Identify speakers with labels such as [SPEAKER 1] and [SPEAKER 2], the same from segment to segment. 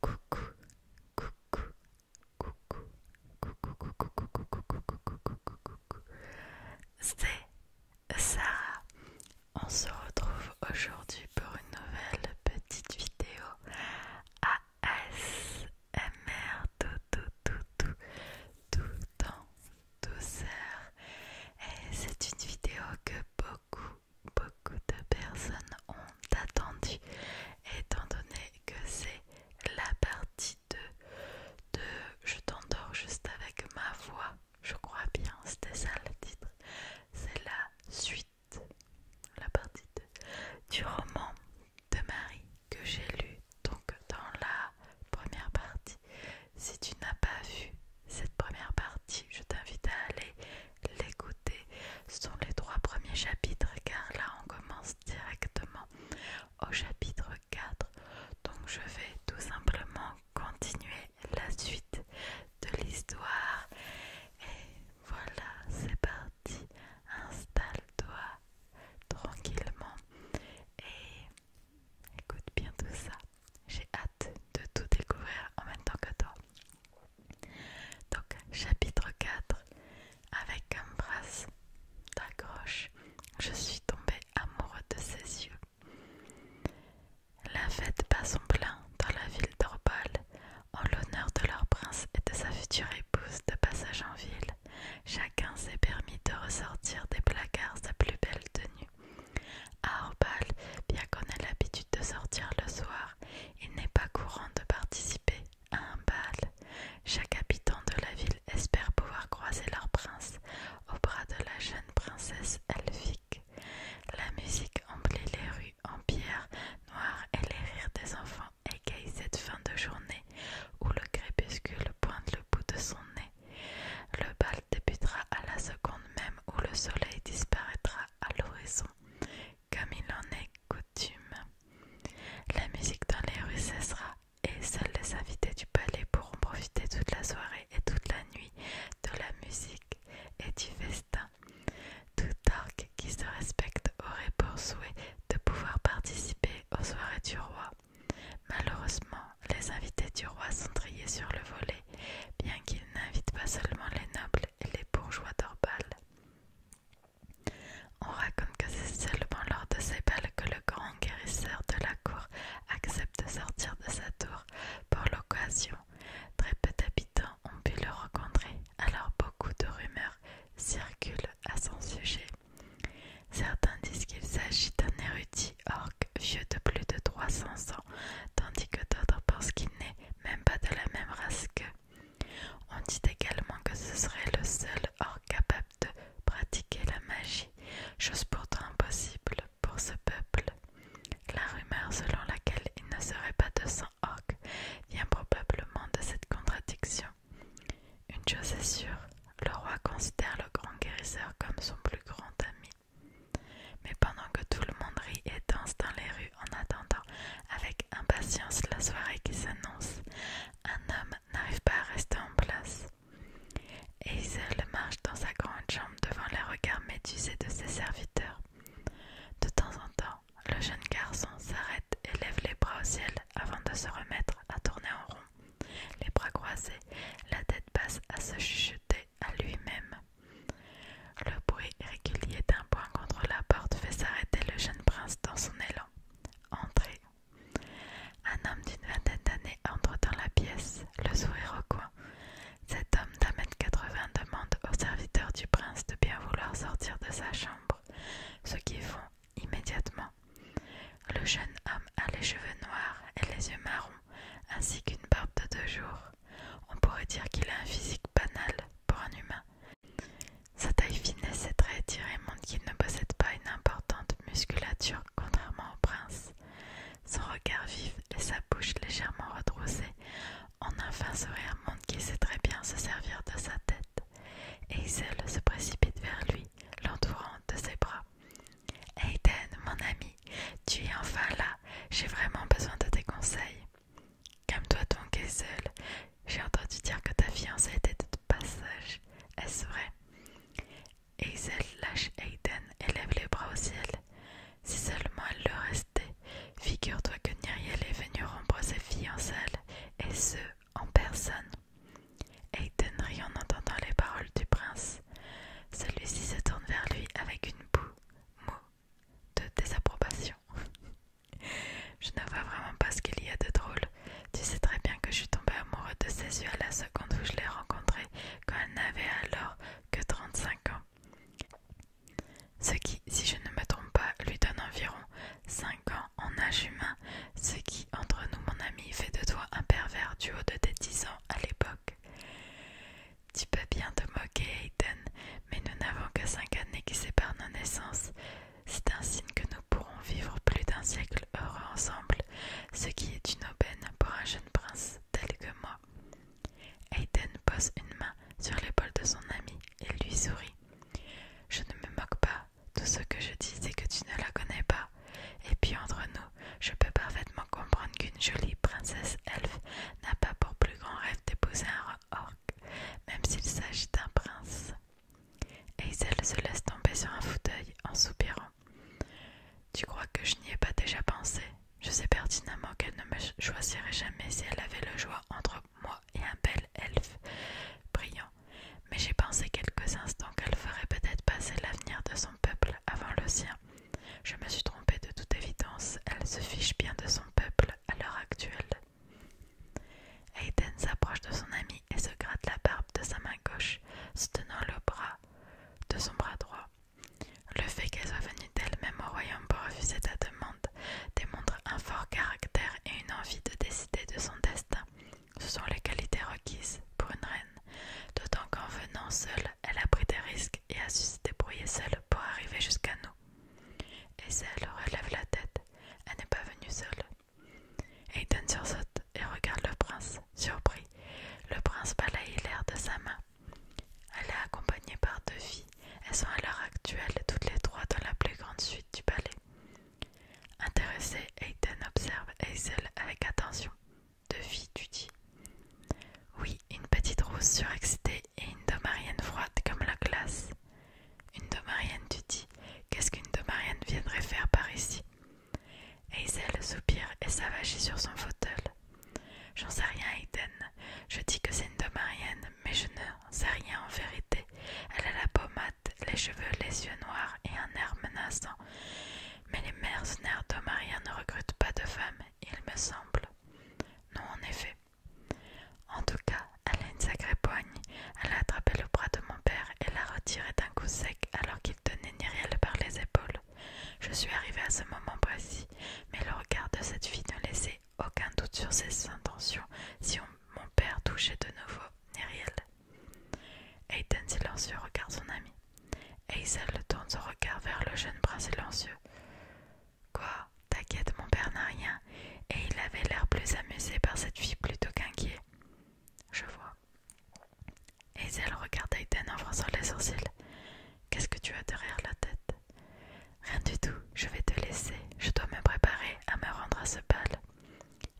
[SPEAKER 1] Coucou, coucou, coucou, coucou, coucou, coucou, coucou, coucou, coucou, coucou. C'est Sarah. On se retrouve aujourd'hui pour une nouvelle petite vidéo ASMR tout en douceur. Et c'est une vidéo que beaucoup de personnes ont attendue, étant donné que c'est la partie 2 de Je t'endors juste avec ma voix. Je crois bien, c'était ça le titre. C'est la suite, la partie 2 du roman de Marie que j'ai lu donc dans la première partie. Si tu n'as pas vu cette première partie, je t'invite à aller l'écouter. Ce sont les 3 premiers chapitres car là on commence directement au chapitre 4. Donc je vais tout simplement continuer la suite de l'histoire. Et voilà, c'est parti. Installe-toi tranquillement et écoute bien tout ça. J'ai hâte de tout découvrir en même temps que toi. Donc, chapitre 4, avec comme phrase: t'accroches, je suis tombée amoureux de ses yeux. La fête bat son plein dans la ville d'Orbal, en l'honneur de leur prince et de sa future épouse de passage en ville. Chacun s'est permis de ressortir des placards sa plus belle tenue. À Orbal, bien qu'on ait l'habitude de sortir le soir, il n'est pas courant de participer à un bal. Chaque habitant de la ville espère pouvoir croiser leur prince au bras de la jeune princesse elfique. La musique emplit les rues en pierre noire et les rires des enfants égayent cette fin de journée où le crépuscule pointe le bout de son nez. Le bal débutera à la seconde même où le soleil disparaîtra à l'horizon, comme il en est coutume. La musique dans les rues cessera et seuls les invités du palais pourront profiter toute la soirée et toute la nuit de la musique et du festin. Tout orque qui se respecte aurait pour souhait de pouvoir participer aux soirées du roi. Malheureusement, les invités du roi sont triés sur le volet, bien qu'ils n'invitent pas seulement les nobles et les bourgeois d'Orbal. On raconte que c'est seulement lors de ces bals que le grand guérisseur de la cour accepte de sortir de sa tour pour l'occasion. Très peu d'habitants ont pu le rencontrer, alors beaucoup de rumeurs circulent à son sujet. Certains disent qu'il s'agit d'un érudit orc vieux de plus de 300 ans, tandis que d'autres pensent qu'il n'est même pas de la même race qu'eux. On dit également que ce serait le seul orc capable de pratiquer la magie, chose pourtant impossible pour ce peuple. La rumeur selon laquelle il ne serait pas de sang orc vient probablement de cette contradiction. Une chose est sûre, le roi considère le grand guérisseur comme son plus grand ami. Mais pendant que tout le monde rit et danse dans les rues en attendant avec impatience la soirée qui s'annonce, un homme n'arrive pas à rester en place. Hazel marche dans sa grande chambre devant les regards médusés de ses serviteurs. De temps en temps, le jeune garçon s'arrête et lève les bras au ciel avant de se remettre à tourner en rond, les bras croisés, la tête basse à se chuchoter à lui-même. Le bruit régulier d'un poing contre la porte fait s'arrêter le jeune prince dans son élan. Entrez. Un homme d'une vingtaine d'années entre dans la pièce, le sourire au coin. Cet homme d'1,80 m demande aux serviteurs du prince de bien vouloir sortir de sa chambre, ce qu'ils font immédiatement. Le jeune homme a les cheveux noirs et les yeux marrons, ainsi qu'une barbe de 2 jours. On pourrait dire qu'il a un physique banal pour un humain. Sa taille fine et ses traits étirés montrent qu'il ne possède pas une importante musculature, contrairement au prince. Son regard vif et sa bouche légèrement retroussée en un fin sourire montrent qu'il sait très bien se servir de sa tête. Hazel se précipite vers lui, l'entourant de ses bras. « Aiden, mon ami, tu es enfin là, j'ai vraiment besoin de tes conseils. »« Calme-toi donc, Hazel, j'ai entendu dire que ta fiancée était de passage. Est-ce vrai ?» Hazel lâche Aiden et lève les bras au ciel. Si seulement elle le restait. Figure-toi que Nyriel est venu rompre ses fiançailles n'apprécierait jamais si elle avait le choix entre moi et un bel elfe brillant. Mais j'ai pensé quelques instants qu'elle ferait peut-être passer l'avenir de son peuple avant le sien. Je me suis trompée de toute évidence, elle se fiche bien de son peuple à l'heure actuelle. Aiden s'approche de son ami et se gratte la barbe de sa main gauche, se tenant le bras de son bras droit. Le fait qu'elle soit venue d'elle-même au royaume pour refuser ta demande démontre un fort caractère et une envie de décider de son destin. Ce sont les qualités requises pour une reine, d'autant qu'en venant seule, elle a pris des risques et a su se débrouiller seule pour arriver jusqu'à nous. Et si elle relève la tête, elle n'est pas venue seule. Aiden sursaute et regarde le prince, surpris. Le prince balaye l'air de sa main. Elle est accompagnée par 2 filles. Elles sont à l'heure actuelle toutes les 3 dans la plus grande suite du palais. Intéressé, Aiden observe Hazel avec attention. 2 filles, tu dis? Oui, une petite rousse surexcitée et une domarienne froide comme la glace. Une domarienne, tu dis? Qu'est-ce qu'une domarienne viendrait faire par ici? Hazel soupire et s'avachit sur son fauteuil. J'en sais rien, Aiden. Je dis que c'est une domarienne, mais je ne sais rien en vérité. Elle a la peau mate, les cheveux, les yeux noirs et un air menaçant. Mais les mercenaires domariens ne recrutent pas de femmes, il me semble. Non, en effet. En tout cas, elle a une sacrée poigne. Elle a attrapé le bras de mon père et l'a retiré d'un coup sec alors qu'il tenait Nyriel par les épaules. Je suis arrivée à ce moment précis, mais le regard de cette fille ne laissait aucun doute sur ses intentions si mon père touchait de nouveau Nyriel. Aiden silencieux regarde son ami. Hazel tourne son regard vers le jeune prince silencieux. Quoi? T'inquiète, mon père n'a rien, et il avait l'air plus amusé par cette fille plutôt qu'inquiet. Je vois. Hazel regarde Aiden en fronçant les sourcils. Qu'est-ce que tu as derrière la tête? Rien du tout, je vais te laisser. Je dois me préparer à me rendre à ce bal.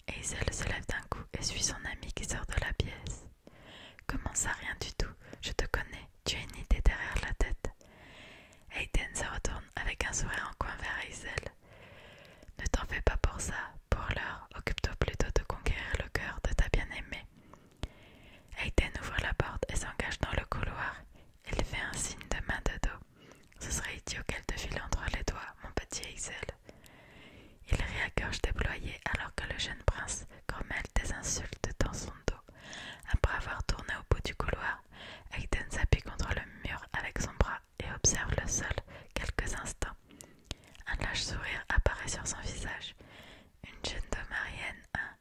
[SPEAKER 1] Hazel se lève d'un coup et suit son ami qui sort de la pièce. Comment ça, rien du tout? Je te connais, tu as une idée derrière la tête. Aiden se retourne avec un sourire en coin vers Hazel. Ne t'en fais pas pour ça. Pour l'heure, occupe-toi plutôt de conquérir le cœur de ta bien-aimée. Aiden ouvre la porte et s'engage dans le couloir. Il fait un signe de main de dos. Ce serait idiot qu'elle te file entre les doigts, mon petit Hazel. Il rit à gorge déployée alors que le jeune prince grommelle des insultes dans son dos. Après avoir tourné au bout du couloir, Aiden s'appuie contre le mur avec son bras et observe le sol quelques instants. Un lâche sourire apparaît sur son visage. Une jeune domarienne, hein?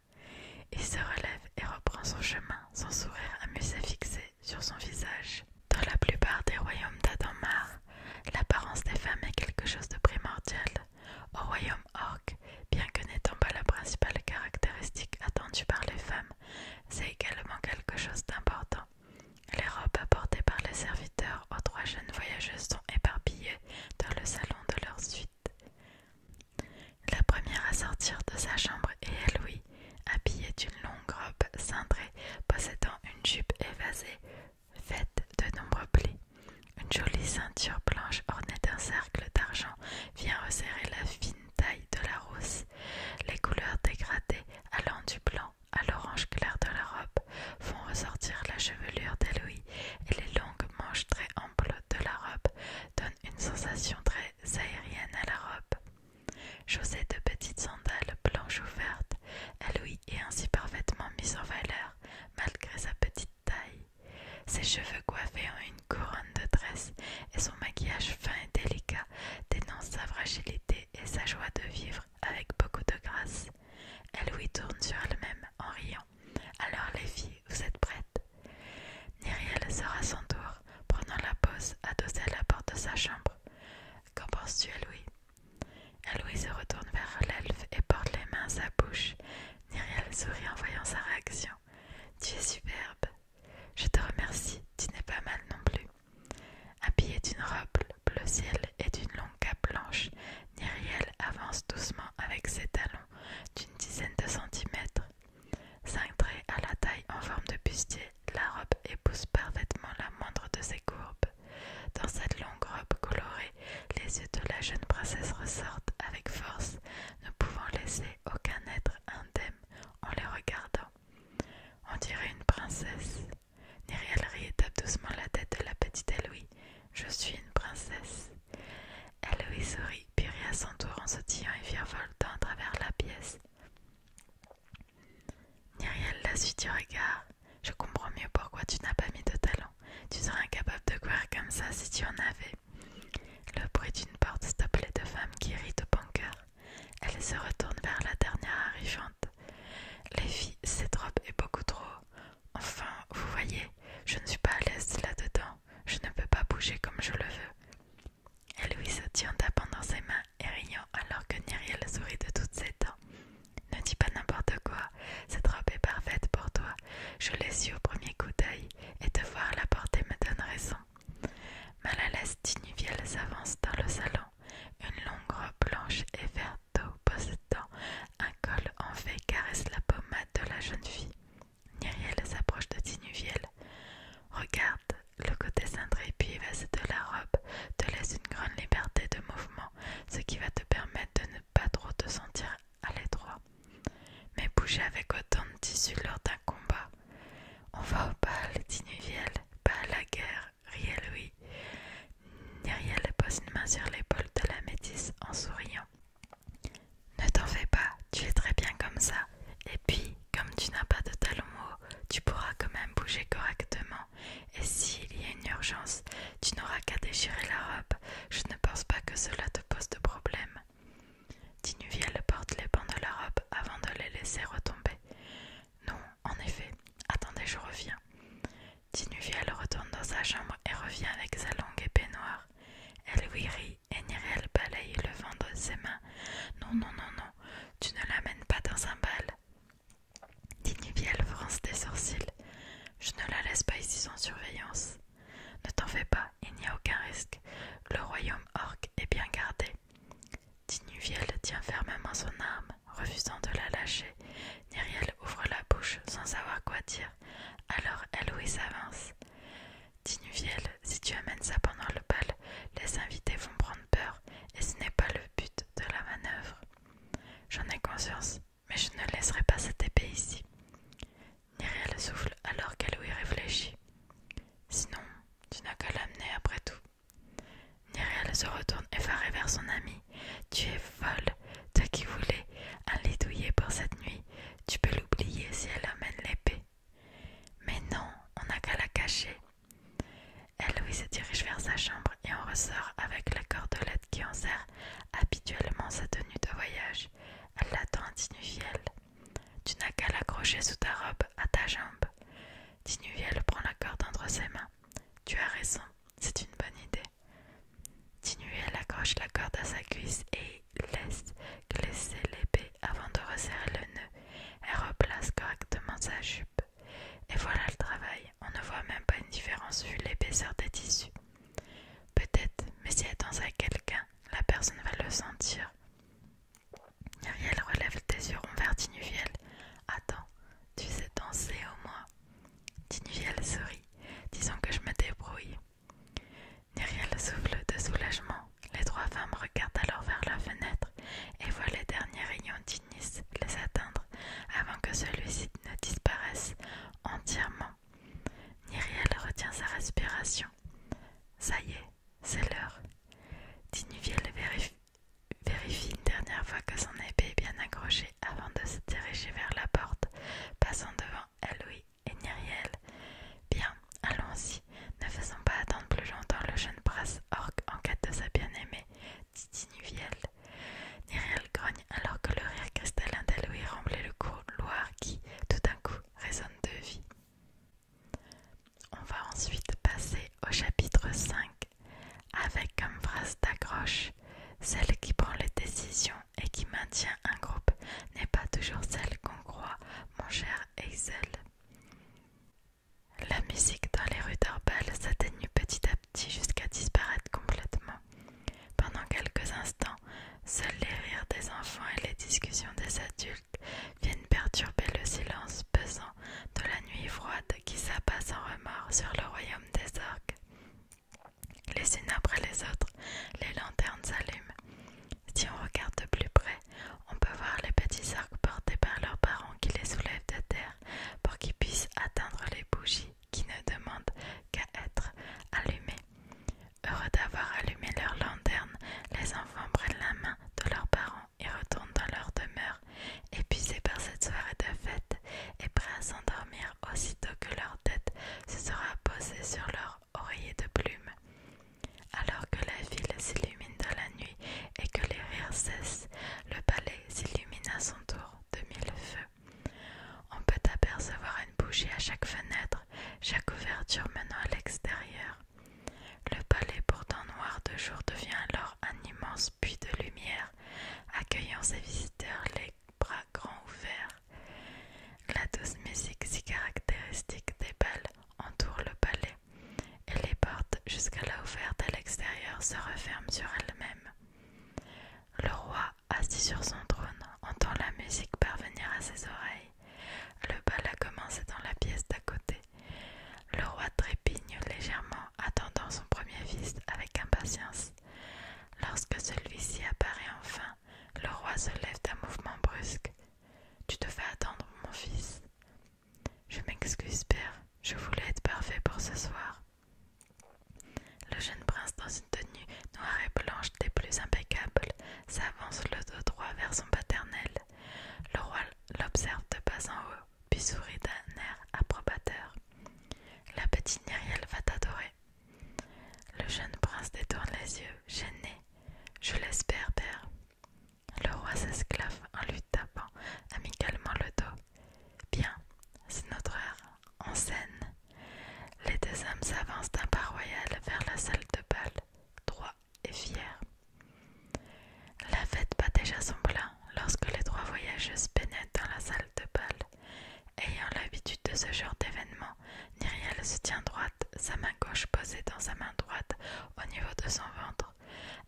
[SPEAKER 1] Il se relève et reprend son chemin, son sourire amusé fixé sur son visage. Dans la plupart des royaumes d'Adamar, l'apparence des femmes est quelque chose de primordial. Au royaume orc, bien que n'étant pas la principale caractéristique attendue par les femmes, c'est également quelque chose d'important. Les robes apportées par les serviteurs aux 3 jeunes voyageuses sont éparpillées dans le salon de leur suite. La première à sortir de sa chambre est Eloy, habillée d'une longue robe cintrée possédant une jupe évasée faite de nombreux plis. Une jolie ceinture blanche ornée d'un cercle d'argent vient resserrer la fine taille de la rousse. Les couleurs dégradées allant du blanc à l'orange clair de la robe font ressortir la chevelure d'Eloy et les longues manches très amples de la robe donnent une sensation très aérienne à la robe. Chaussée de petites sandales blanches ouvertes, Eloy est ainsi parfaitement mise en valeur malgré sa petite taille. Ses cheveux coiffés ont une couronne de tresses et son maquillage fin et délicat dénonce sa fragilité et sa joie de vivre avec beaucoup de grâce. Eloy tourne sur elle-même en riant. Alors les filles, vous êtes prêtes? Nyriel sort à son tour, prenant la pose adossée à la porte de sa chambre. Qu'en penses-tu, Eloy? Eloy se retourne vers l'elfe et porte les mains à sa bouche. Nyriel sourit en voyant sa réaction. Tu es superbe. Je te remercie, tu n'es pas mal non plus. Habillée d'une robe bleu ciel et d'une longue cape blanche, Nyriel avance doucement avec ses talons d'une dizaine de centimètres. Cintrée à la taille en forme de bustier, la robe épouse parfaitement la moindre de ses courbes. Dans cette longue robe colorée, les yeux de la jeune princesse ressortent avec force, ne pouvant laisser aucun être indemne en les suis une princesse. Héloïse sourit, puis rit à son tour en sautillant et virevoltant à travers la pièce. Myriel la suit du regard. Je comprends mieux pourquoi tu n'as pas mis de talons. Tu serais incapable de courir comme ça si tu en avais. Le bruit d'une porte stopplée de femmes qui rient de bon cœur. Elle se retourne vers la dernière arrivante. Les filles, cette robe est beaucoup trop. Enfin, vous voyez, je ne suis pas à l'aise là-dedans. Je ne peux pas bouger comme je le veux. Héloïse se tient en tapant dans ses mains et riant alors que Myriel sourit de toutes ses dents. Ne dis pas n'importe quoi, cette robe est parfaite pour toi. Je l'ai su au premier coup d'œil et te voir la porter me donne raison. Mal à l'aise, Tinuviel s'avance dans le salon. Une longue robe blanche et verte d'eau possédant un col en V caresse la pommade de la jeune fille. Myriel s'approche de Tinuviel. Regarde, le côté cintré puis évasé de la robe te laisse une grande liberté de mouvement, ce qui va te permettre de ne pas trop te sentir à l'étroit. Mais bouger avec autant de tissu lors d'un combat. On va au bal, Tinuviel, pas à la guerre, riait Louis. Myriel pose une main sur l'épaule de la métisse en souriant. Ne t'en fais pas, tu es très bien comme ça. Et puis, comme tu n'as pas de talons hauts, tu pourras quand même bouger correctement. Et s'il y a une urgence, tu n'auras qu'à déchirer la robe. Je ne pense pas que cela te pose de problème. Tinuviel porte les pans de la robe avant de les laisser retomber. Non, en effet. Attendez, je reviens. Tinuviel retourne dans sa chambre et revient avec sa longue épée noire. Elle lui rit et Myriel balaye le vent de ses mains. Non, non, non, non, tu ne l'amènes pas dans un bal. Tinuviel fronce des sourcils. Je ne la laisse pas ici sans surveillance. Ne t'en fais pas, il n'y a aucun risque. Le royaume orc est bien gardé. Tinuviel tient fermement son arme, refusant de la lâcher. Myriel ouvre la bouche sans savoir quoi dire. Alors Héloïse s'avance. Tinuviel, si tu amènes ça pendant le bal, les invités vont prendre peur, et ce n'est pas le but de la manœuvre. J'en ai conscience, mais je ne laisserai pas cette épée ici. Myriel souffle alors qu'Héloïse réfléchit. Sinon, tu n'as qu'à l'amener après tout. Myriel se retourne effarée vers son ami. Tu es folle, toi qui voulais un lit douillet pour cette nuit. Tu peux l'oublier si elle amène l'épée. Mais non, on n'a qu'à la cacher. Héloïse se dirige vers sa chambre et en ressort avec la cordelette qui en sert habituellement sa tenue de voyage. Elle l'attend à Tinuviel. Tu n'as qu'à l'accrocher sous ta robe à ta jambe. Tinuviel prend la corde entre ses mains. Tu as raison, c'est une bonne idée. Tinuviel accroche la corde à sa cuisse et laisse glisser l'épée avant de resserrer le nœud. Elle replace correctement sa jupe. Et voilà le travail, on ne voit même pas une différence vu l'épaisseur des tissus. Peut-être, mais si elle danse avec quelqu'un, la personne va le sentir. Myriel relève tes yeux ronds vers Tinuviel. Attends, tu sais danser au moins. Tinuviel sourit. Disons que je me débrouille. Myriel souffle de soulagement. Les trois femmes regardent alors vers la fenêtre et voient les derniers rayons d'Inis les atteindre. chaque ouverture menant à l'extérieur. Le palais pourtant noir de jour devient alors un immense puits de lumière, accueillant ses visiteurs les bras grands ouverts. La douce musique si caractéristique des bals entoure le palais, et les portes jusqu'à la ouverte à l'extérieur se referment sur elles-mêmes. Le roi, assis sur son trône, entend la musique parvenir à ses oreilles. Le bal a commencé dans la pièce d'à côté. Le roi trépigne légèrement, attendant son premier fils avec impatience. Lorsque celui-ci apparaît enfin, le roi se lève d'un mouvement brusque. « Tu te fais attendre, mon fils. »« Je m'excuse, père, je voulais être parfait pour ce soir. » Le jeune prince, dans une tenue noire et blanche des plus impeccables, s'avance le dos droit vers son paternel. Le roi l'observe de bas en haut, puis sourit d'un air approbateur. « La petite Myriel va t'adorer. » Le jeune prince détourne les yeux, gêné. « Je l'espère, père. » Le roi s'esclaffe en lui tapant amicalement le dos. « Bien, c'est notre heure. En scène. » Les deux hommes s'avancent d'un pas royal vers la salle de bal, droits et fiers. La fête bat déjà son plein lorsque les trois voyageuses pénètrent dans la salle de bal. Ayant l'habitude de ce genre d'événement, Myriel se tient droite, sa main gauche posée dans sa main droite au niveau de son ventre.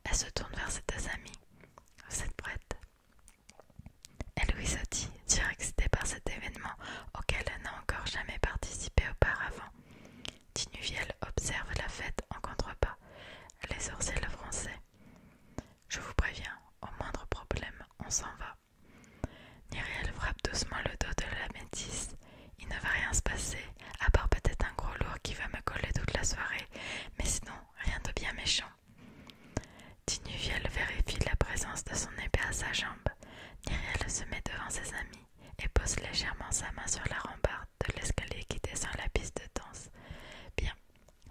[SPEAKER 1] Elle se tourne vers ses deux amis. « Vous êtes prêtes ?» Et Louis Sotti, surexcité par cet événement auquel elle n'a encore jamais participé auparavant. Tinuviel observe la fête en contrepas, les sourcils froncés. « Je vous préviens, au moindre problème, on s'en va. » Myriel frappe doucement le dos de la métisse. « Il ne va rien se passer, à part peut-être un gros lourd qui va me coller toute la soirée, mais sinon, rien de bien méchant. » Tinuviel vérifie la présence de son épée à sa jambe. Myriel se met devant ses amis et pose légèrement sa main sur la rambarde de l'escalier qui descend la piste de danse. « Bien,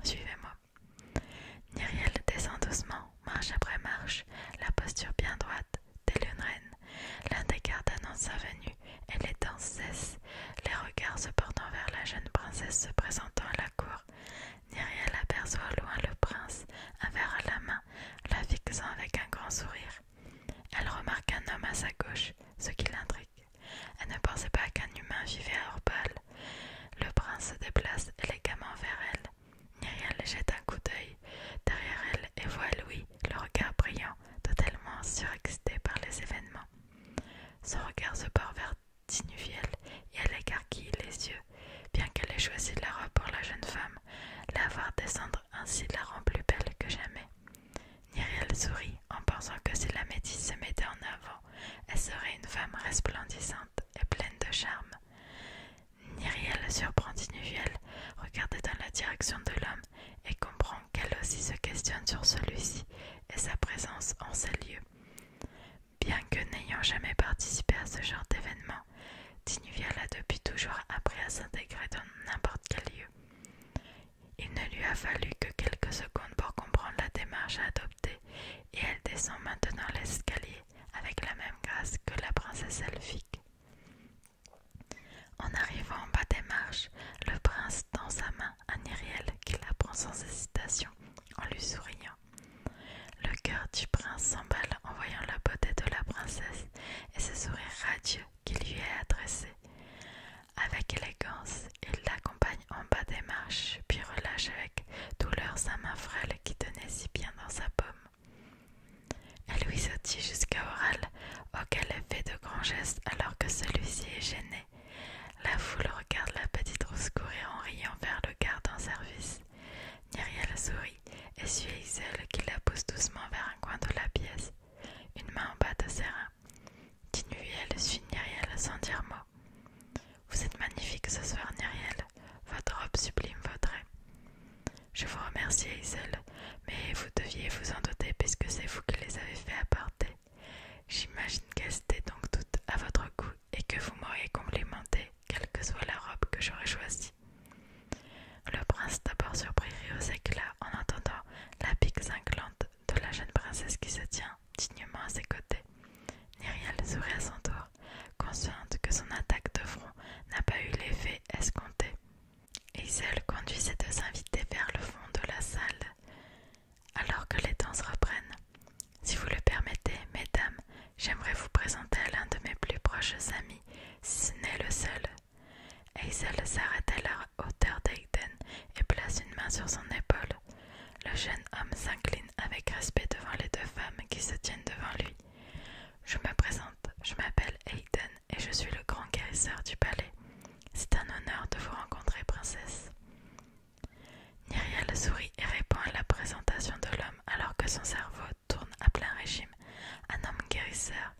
[SPEAKER 1] suivez-moi. » Myriel descend doucement, marche après marche, la posture bien droite, telle une reine. L'un des gardes annonce sa venue et les danses cessent, les regards se portant vers la jeune princesse se présentant à la cour. Myriel aperçoit au loin le prince, un verre à la main, la fixant avec un grand sourire. Elle remarque un homme à sa gauche, ce qui l'intrigue. Elle ne pensait pas qu'un humain vivait à Orbal. Le prince se déplace élégamment vers elle. Myriel jette un coup d'œil derrière elle et voit Louis, le regard brillant, totalement surexcité par les événements. Son regard se porte vers Tinuviel et elle écarquille les yeux. Bien qu'elle ait choisi la robe pour la jeune femme, la voir descendre ainsi la rend plus belle que jamais. Myriel sourit en pensant que si la métisse se mettait en avant, elle serait une femme resplendissante et pleine de charme. Myriel surprend Tinuviel, regardait dans la direction de l'homme et comprend qu'elle aussi se questionne sur celui-ci et sa présence en ces lieux. Bien que n'ayant jamais participé à ce genre d'événement, Tinuviel a depuis toujours appris à s'intégrer dans n'importe quel lieu. Il ne lui a fallu que quelques secondes pour comprendre la démarche à adopter et elle descend maintenant l'escalier avec la même grâce que la princesse elfique. En arrivant en bas des marches, le prince tend sa main à Myriel qui la prend sans hésitation en lui souriant. Le cœur du prince s'emballe en voyant la beauté de la princesse et ce sourire radieux qui lui est adressé. Avec élégance, il l'accompagne en bas des marches, puis relâche avec douleur sa main frêle qui tenait si bien dans sa paume. Elle lui sautit jusqu'à Oral, auquel elle fait de grands gestes alors que celui-ci est gêné. La foule regarde la petite rousse courir en riant vers le garde en service. Myriel sourit et suit Iselle qui la pousse doucement vers un coin de la pièce, une main en bas de ses reins. Tinuviel suit Myriel sans dire mot. « Vous êtes magnifique ce soir, Myriel. Votre robe sublime vaudrait. »« Je vous remercie, Iselle, mais vous deviez vous en douter puisque c'est vous qui les avez fait apporter. J'imagine qu'elles étaient donc toutes à votre goût et que vous m'auriez complimenté, quelle que soit la robe que j'aurais choisie. » Le prince, d'abord surpris, rit aux éclats en entendant la pique cinglante de la jeune princesse qui se tient dignement à ses côtés. Myriel sourit à son tour, consciente que son attaque de front n'a pas eu l'effet escompté. Iselle conduit les invités vers le fond de la salle alors que les danses reprennent. Si vous le permettez, mesdames, j'aimerais vous présenter à l'un de mes plus proches amis, si ce n'est le seul. Hazel s'arrête à la hauteur d'Aiden et place une main sur son épaule. Le jeune homme s'incline avec respect devant les deux femmes qui se tiennent devant lui. Je me présente, je m'appelle Aiden et je suis le grand guérisseur du palais. C'est un honneur de vous rencontrer, princesse. Nyriel sourit et répond à la présentation de l'homme alors que son cerveau tourne à plein régime. Un homme guérisseur.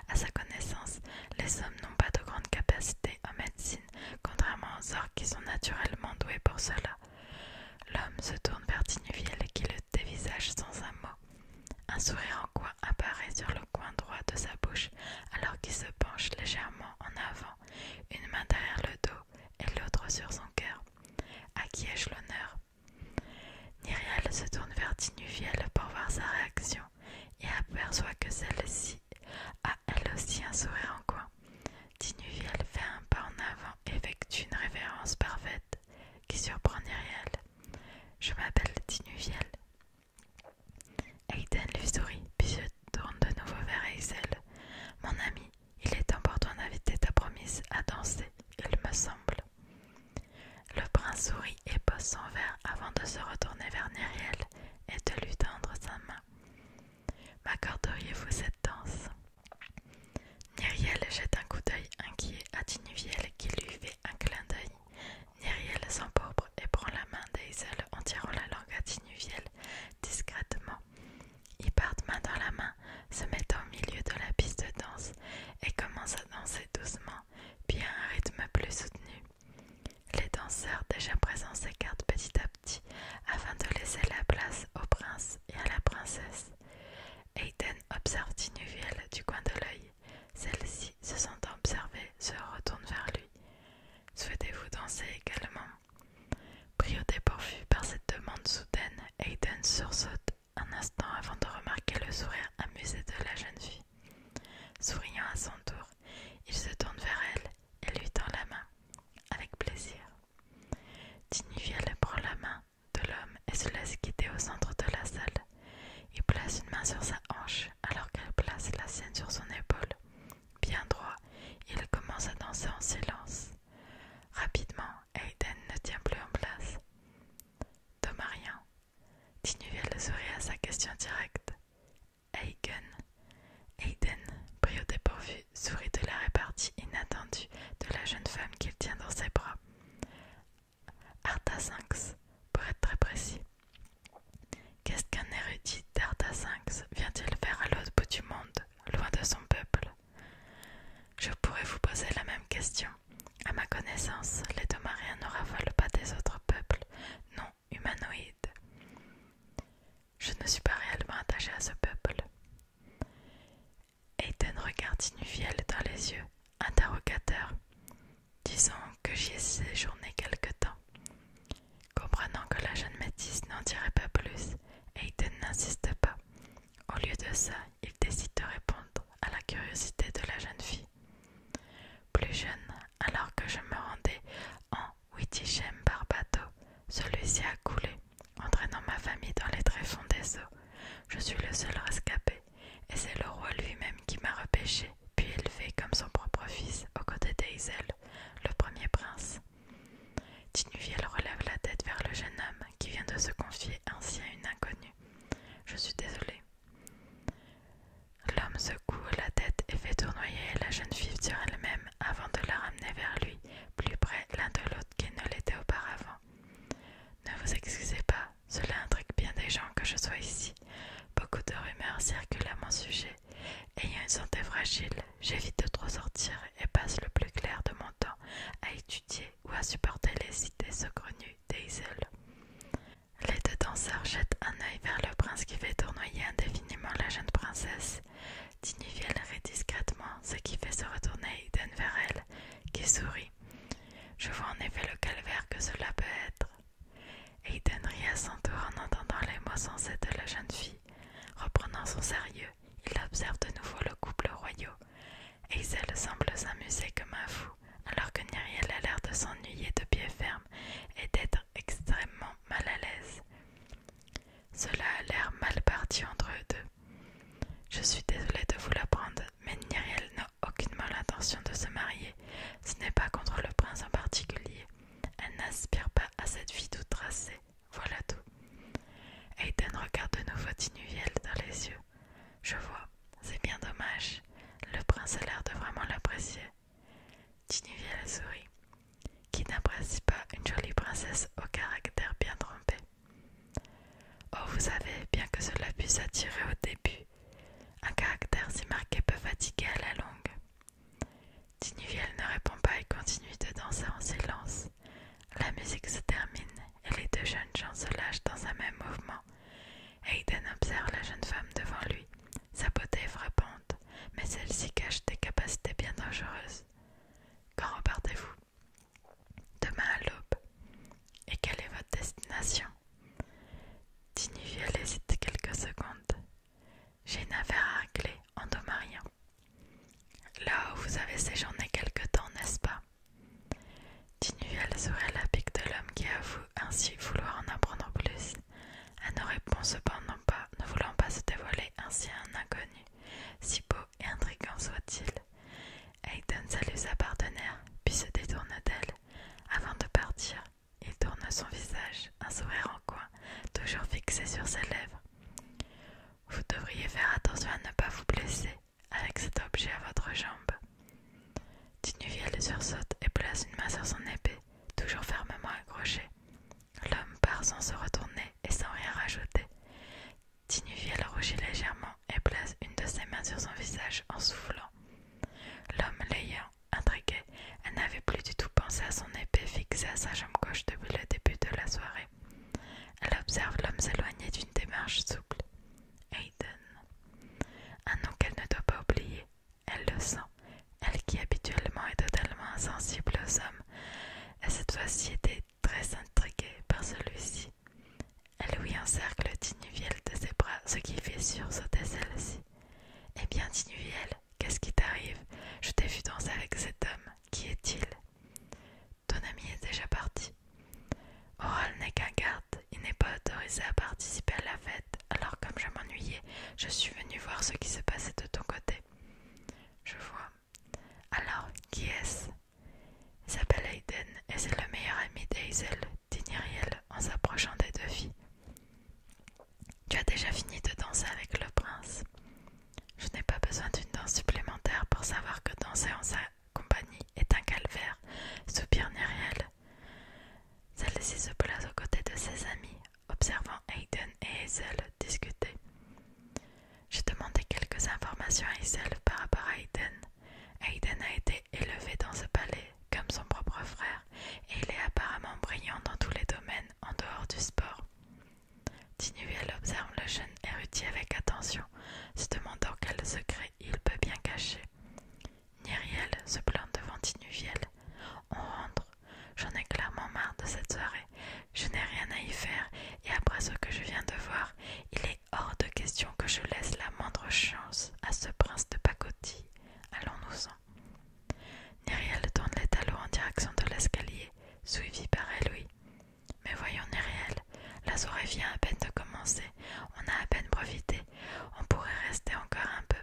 [SPEAKER 1] À sa connaissance, les hommes n'ont pas de grande capacité en médecine, contrairement aux orques qui sont naturellement doués pour cela. L'homme se tourne vers Tinuviel qui le dévisage sans un mot. Un sourire en coin apparaît sur le coin droit de sa bouche alors qu'il se penche légèrement en avant, une main derrière le dos et l'autre sur son cœur. À qui ai-je l'honneur? Nyriel se tourne vers Tinuviel pour voir sa réaction et aperçoit que celle-ci a elle aussi un sourire en coin. Tinuviel fait un pas en avant et effectue une révérence parfaite qui surprend Nyriel. Je m'appelle Tinuviel. Aiden lui sourit, puis se tourne de nouveau vers Hazel. Mon ami, il est temps pour toi d'inviter ta promise à danser, il me semble. Le prince sourit et pose son verre avant de se retourner vers Nyriel et de lui tendre sa main. M'accorderiez-vous cette danse? Nyriel jette un coup d'œil inquiet à Tinuviel qui lui fait un clin d'œil. Nyriel s'empourpre et prend la main d'Hazel en tirant la langue à Tinuviel discrètement. Ils partent main dans la main, se mettent au milieu de la piste de danse et commencent à danser doucement, puis à un rythme plus soutenu. Les danseurs déjà présents s'écartent petit à petit afin de laisser la place au prince et à la princesse. Aiden observe Tinuviel du coin de l'œil. Celle-ci, se sentant observée, se retourne vers lui. Souhaitez-vous danser également? Pris au dépourvu par cette demande soudaine, Aiden sursaute un instant avant de remarquer le sourire amusé de la jeune fille. Souriant à son tour, il se tourne vers elle et lui tend la main. Avec plaisir. Tinuviel prend la main de l'homme et se laisse guider au centre de la salle. Il place une main sur sa hanche alors qu'elle place la sienne sur son épaule. Bien droit, il commence à danser en silence. Rapidement, Aiden ne tient plus en place. Domarian. Tinuviel sourit à sa question directe. Aiden, pris au dépourvu, sourit de la répartie inattendue de la jeune femme qu'il tient dans ses bras. Artasinx, pour être très précis. Qu'est-ce qu'un érudit d'Artasinx vient-il faire à l'autre bout du monde, loin de son peuple? Je pourrais vous poser la même question. À ma connaissance, les Domariens ne raffolent pas des autres peuples non humanoïdes. Je ne suis pas réellement attaché à ce peuple. Aiden regarde Tinuviel dans les yeux, interrogateur. Disons que j'y ai séjourné quelque temps. Comprenant que la jeune métisse n'en dirait pas plus, Aiden n'insiste pas. Au lieu de ça, il décide de répondre à la curiosité de la jeune fille. Plus jeune, alors que je me rendais en Wittichem par bateau, celui-ci a coulé, entraînant ma famille dans les tréfonds des eaux. Je suis le seul rescapé, et c'est le roi lui-même qui m'a repêché, puis élevé comme son propre fils, aux côtés d'Hazel, le premier prince. Tinuviel relève la tête vers le jeune homme qui vient de se confier ainsi à une inconnue. Je suis désolée. L'homme secoue la tête et fait tournoyer la jeune fille sur elle-même avant de la ramener vers lui, plus près l'un de l'autre qu'il ne l'était auparavant. Ne vous excusez pas, cela intrigue bien des gens que je sois ici. Beaucoup de rumeurs circulent à mon sujet. Ayant une santé fragile, j'évite de trop sortir et passe le plus clair de mon temps à étudier ou à supporter les idées saugrenues d'Hazel. Les deux danseurs jettent un œil vers le prince qui fait tournoyer indéfiniment la jeune princesse. Tinuviel rit discrètement, ce qui fait se retourner Aiden vers elle, qui sourit. Je vois en effet le calvaire que cela peut être. Aiden rit à son tour en entendant les mots sensés de la jeune fille. Reprenant son sérieux, il observe de nouveau le couple royaux. Hazel semble s'amuser comme un fou, alors que Nyriel a l'air de s'ennuyer de pied ferme et d'être extrêmement n'apprécie pas une jolie princesse au caractère bien trempé. Oh, vous savez, bien que cela puisse attirer au début, un caractère si marqué peut fatiguer à la longue. Tinuviel ne répond pas et continue de danser en silence. La musique se termine et les deux jeunes gens se lâchent dans un même mouvement. Hayden observe la jeune femme devant lui. Sa beauté est frappante, mais celle-ci cache des capacités bien dangereuses. Quand repartez-vous? Demain à l'aube. Et quelle est votre destination? Tinuviel hésite quelques secondes. J'ai une affaire à régler en Domarian. Là où vous avez séjourné quelque temps, n'est-ce pas? Tinuviel sourit à la pique de l'homme qui avoue ainsi vouloir en apprendre plus. Elle ne répond cependant pas, ne voulant pas se dévoiler ainsi à un inconnu, si beau et intriguant soit-il. Hayden salue sa partenaire, puis se détourne d'elle. Avant de partir, il tourne son visage, un sourire en coin, toujours fixé sur ses lèvres. Vous devriez faire attention à ne pas vous blesser avec cet objet à votre jambe. Tinuviel sursaute et place une main sur son épée, toujours fermement accrochée. L'homme part sans se retourner et sans rien rajouter. Tinuviel rougit légèrement et place une de ses mains sur son visage en soufflant. L'homme l'ayant intrigué, elle n'avait plus du tout pensé à son épée fixée à sa jambe gauche depuis le début de la soirée. Elle observe l'homme s'éloigner d'une démarche souple. Hayden. Un nom qu'elle ne doit pas oublier. Elle le sent. Elle qui habituellement est totalement insensible aux hommes, et cette fois-ci était très intriguée par celui-ci. Elle lui encercle Tinuviel de ses bras, ce qui fait sursauter celle-ci. Eh bien, Tinuviel, qu'est-ce qui t'arrive? Je t'ai vu danser avec cet homme. Qui est-il? Ton ami est déjà parti. Oral n'est qu'un garde. Il n'est pas autorisé à participer à la fête. Alors, comme je m'ennuyais, je suis venue voir ce qui se passait de ton côté. Je vois. Alors, qui est-ce? Il s'appelle Hayden et c'est le meilleur ami d'Hazel, dit Nyriel en s'approchant des deux filles. Tu as déjà fini de danser avec le prince. Je n'ai pas besoin d'une danse supplémentaire pour savoir que danser en sa compagnie est un calvaire, soupire Nyriel. Celle-ci se place aux côtés de ses amis, observant Hayden et Hazel discuter. J'ai demandé quelques informations à Hazel par rapport à Hayden. Hayden a été élevé dans ce palais comme son propre frère et il est apparemment brillant dans tous les domaines en dehors du sport. Tinuviel observe le jeune érudit avec attention, se demandant quel secret il peut bien cacher. Nyriel se plante devant Tinuviel. On rentre. J'en ai clairement marre de cette soirée. Je n'ai rien à y faire et après ce que je viens de voir, il est hors de question que je laisse la moindre chance à ce prince de pacotille. Allons-nous-en. Nyriel tourne les talons en direction de l'escalier, suivi par Eloy. Mais voyons Nyriel, la soirée vient à peine de commencer, on a à peine profité, on pourrait rester encore un peu.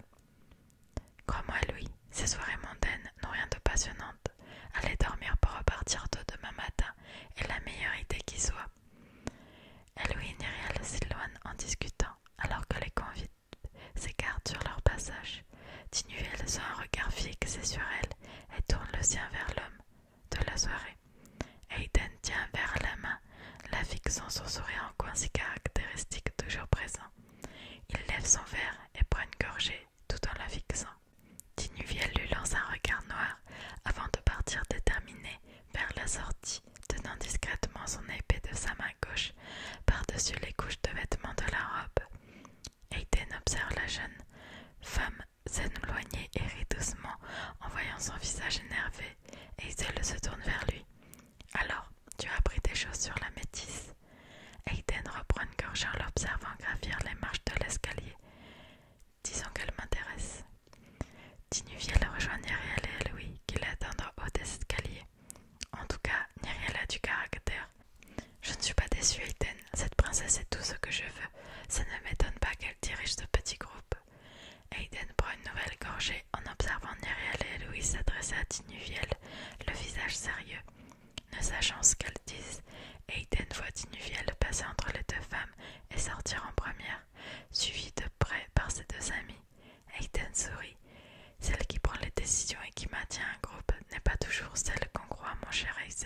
[SPEAKER 1] Crois-moi Eloy, ces soirées mondaines n'ont rien de passionnante. Aller dormir pour repartir tôt demain matin est la meilleure idée qui soit. Eloy et Nyriel s'éloignent en discutant, alors que les convives s'écartent sur leur passage. Tinuviel sent un regard fixé sur elle et tourne le sien vers l'homme de la soirée. Hayden tient un verre à la main, la fixant son sourire en coin si caractéristique toujours présent. Il lève son verre et prend une gorgée tout en la fixant. Tinuviel lui lance un regard noir avant de partir déterminé vers la sortie, tenant discrètement son épée de sa main gauche par-dessus les couches de vêtements de la robe. Hayden observe la jeune femme s'éloigner et rit doucement en voyant son visage énervé, et Hazel se tourne vers lui. Alors, tu as appris des choses sur la métisse? Hayden reprend une gorgée en l'observant gravir les marches de l'escalier. Disons qu'elle m'intéresse. Tinuviel rejoint Nyriel et Louis qui l'attendent en haut des escaliers. En tout cas, Nyriel a du caractère. Je ne suis pas déçue, Hayden. Cette princesse est tout ce que je veux. Ça ne m'étonne pas qu'elle dirige ce petit groupe. Hayden prend une nouvelle gorgée en observant Nyriel et Louis s'adresser à Tinuviel, le visage sérieux. Ne sachant ce qu'elles disent, Hayden voit Tinuviel passer entre les deux femmes et sortir en première, suivi de près par ses deux amis. Hayden sourit. Celle qui prend les décisions et qui maintient un groupe n'est pas toujours celle qu'on croit, mon cher Hazel.